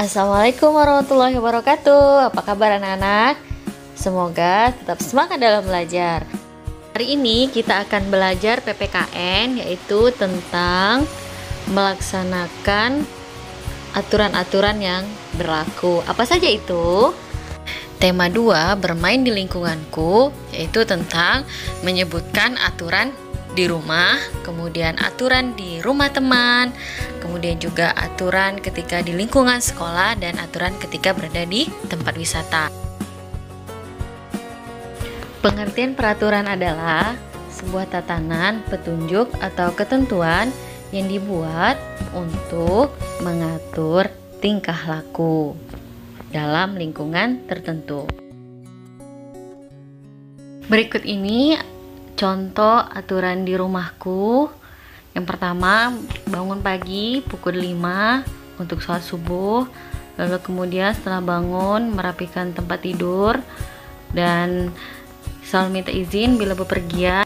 Assalamualaikum warahmatullahi wabarakatuh. Apa kabar anak-anak? Semoga tetap semangat dalam belajar. Hari ini kita akan belajar PPKN, yaitu tentang melaksanakan aturan-aturan yang berlaku. Apa saja itu? Tema 2, bermain di lingkunganku, yaitu tentang menyebutkan aturan di rumah, kemudian aturan di rumah teman, kemudian juga aturan ketika di lingkungan sekolah, dan aturan ketika berada di tempat wisata. Pengertian peraturan adalah sebuah tatanan, petunjuk, atau ketentuan yang dibuat untuk mengatur tingkah laku dalam lingkungan tertentu. Berikut ini contoh aturan di rumahku. Yang pertama, bangun pagi pukul 5 untuk sholat subuh. Lalu kemudian setelah bangun, merapikan tempat tidur dan selalu minta izin bila bepergian.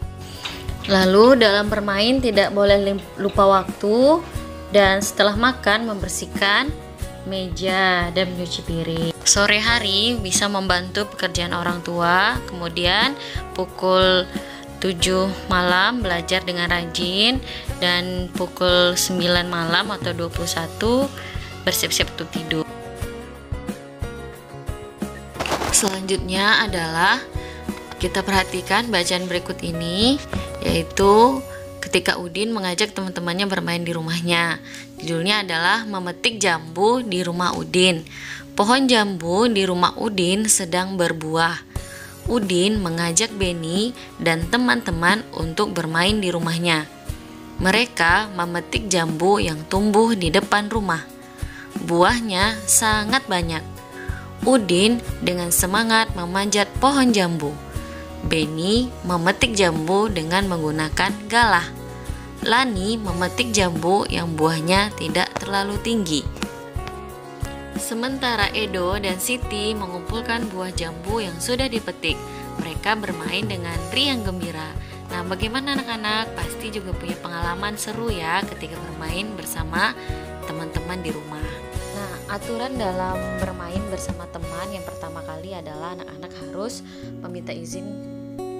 Lalu dalam bermain tidak boleh lupa waktu, dan setelah makan membersihkan meja dan mencuci piring. Sore hari bisa membantu pekerjaan orang tua. Kemudian pukul 7 malam belajar dengan rajin, dan pukul 9 malam atau 21 bersiap-siap untuk tidur. Selanjutnya adalah kita perhatikan bacaan berikut ini, yaitu ketika Udin mengajak teman-temannya bermain di rumahnya. Judulnya adalah memetik jambu di rumah Udin. Pohon jambu di rumah Udin sedang berbuah. Udin mengajak Beni dan teman-teman untuk bermain di rumahnya. Mereka memetik jambu yang tumbuh di depan rumah. Buahnya sangat banyak. Udin dengan semangat memanjat pohon jambu. Beni memetik jambu dengan menggunakan galah. Lani memetik jambu yang buahnya tidak terlalu tinggi. Sementara Edo dan Siti mengumpulkan buah jambu yang sudah dipetik. Mereka bermain dengan riang gembira. Nah, bagaimana anak-anak? Pasti juga punya pengalaman seru ya ketika bermain bersama teman-teman di rumah. Nah, aturan dalam bermain bersama teman yang pertama kali adalah anak-anak harus meminta izin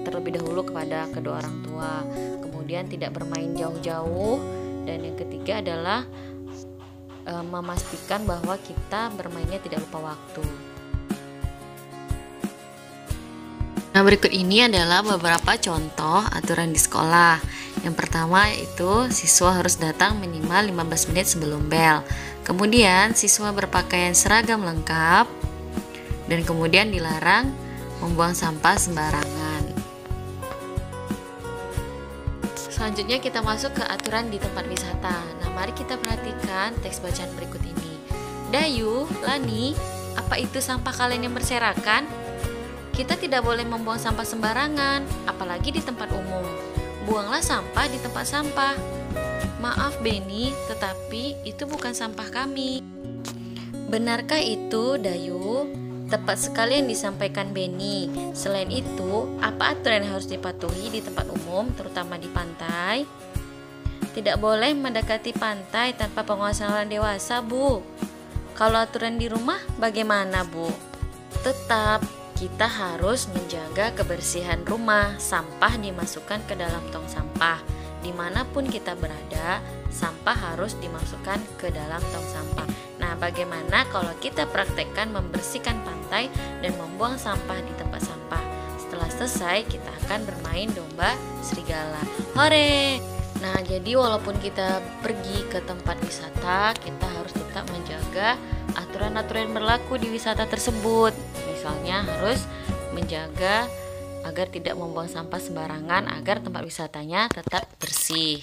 terlebih dahulu kepada kedua orang tua. Kemudian tidak bermain jauh-jauh, dan yang ketiga adalah memastikan bahwa kita bermainnya tidak lupa waktu. Nah, berikut ini adalah beberapa contoh aturan di sekolah. Yang pertama itu siswa harus datang minimal 15 menit sebelum bel. Kemudian siswa berpakaian seragam lengkap, dan kemudian dilarang membuang sampah sembarangan. Selanjutnya kita masuk ke aturan di tempat wisata. Nah, mari kita perhatikan teks bacaan berikut ini. Dayu, Lani, apa itu sampah kalian yang berserakan? Kita tidak boleh membuang sampah sembarangan, apalagi di tempat umum. Buanglah sampah di tempat sampah. Maaf Beni, tetapi itu bukan sampah kami. Benarkah itu, Dayu? Tepat sekali yang disampaikan Beni. Selain itu, apa aturan yang harus dipatuhi di tempat umum, terutama di pantai? Tidak boleh mendekati pantai tanpa pengawasan dewasa, Bu. Kalau aturan di rumah, bagaimana, Bu? Tetap, kita harus menjaga kebersihan rumah. Sampah dimasukkan ke dalam tong sampah. Dimanapun kita berada, sampah harus dimasukkan ke dalam tong sampah. Nah, bagaimana kalau kita praktekkan membersihkan pantai dan membuang sampah di tempat sampah? Setelah selesai, kita akan bermain domba serigala. Hore! Nah, jadi walaupun kita pergi ke tempat wisata, kita harus tetap menjaga aturan-aturan yang berlaku di wisata tersebut. Misalnya harus menjaga agar tidak membuang sampah sembarangan, agar tempat wisatanya tetap bersih.